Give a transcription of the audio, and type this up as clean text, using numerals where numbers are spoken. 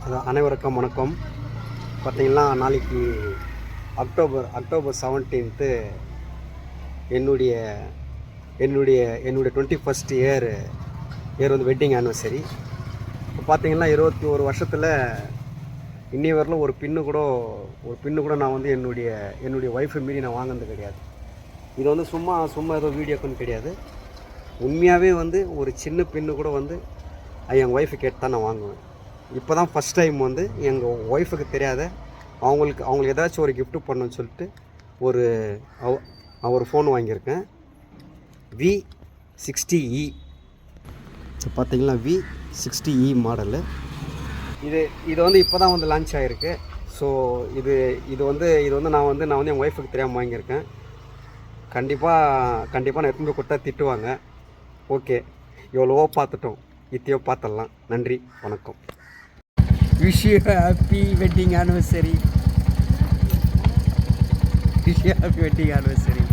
அனைவருக்கும் வணக்கம். பார்த்தீங்கன்னா நாளைக்கு அக்டோபர் 17 என்னுடைய என்னுடைய என்னுடைய 21st இயர் வந்து வெட்டிங் ஆனிவர்சரி. இப்போ பார்த்தீங்கன்னா 21 வருஷத்தில் இன்னி வரலும் ஒரு பின்னு கூட நான் வந்து என்னுடைய ஒய்ஃபை மீறி நான் வாங்கினது கிடையாது. இது வந்து சும்மா ஏதோ வீடியோக்குன்னு கிடையாது. உண்மையாகவே வந்து ஒரு சின்ன பின்னு கூட வந்து என் ஒய்ஃபை கேட்டு தான் நான் வாங்குவேன். இப்போ தான் ஃபஸ்ட் டைம் வந்து எங்கள் ஒய்ஃபுக்கு தெரியாத அவங்களுக்கு ஏதாச்சும் ஒரு கிஃப்ட்டு பண்ணணும்னு சொல்லிட்டு ஒரு ஃபோன் வாங்கியிருக்கேன். V60e பார்த்தீங்கன்னா V60e மாடலு. இது வந்து இப்போ தான் வந்து லான்ச் ஆகிருக்கு. ஸோ இது வந்து நான் வந்து என் ஒய்ஃபுக்கு தெரியாமல் வாங்கியிருக்கேன். கண்டிப்பாக நான் எடுத்துன்னு போய் கொடுத்தா திட்டுவாங்க. ஓகே, எவ்வளவோ பார்த்துட்டோம், இத்தையோ பார்த்துடலாம். நன்றி, வணக்கம். Wish you happy wedding anniversary. Wish you happy wedding anniversary.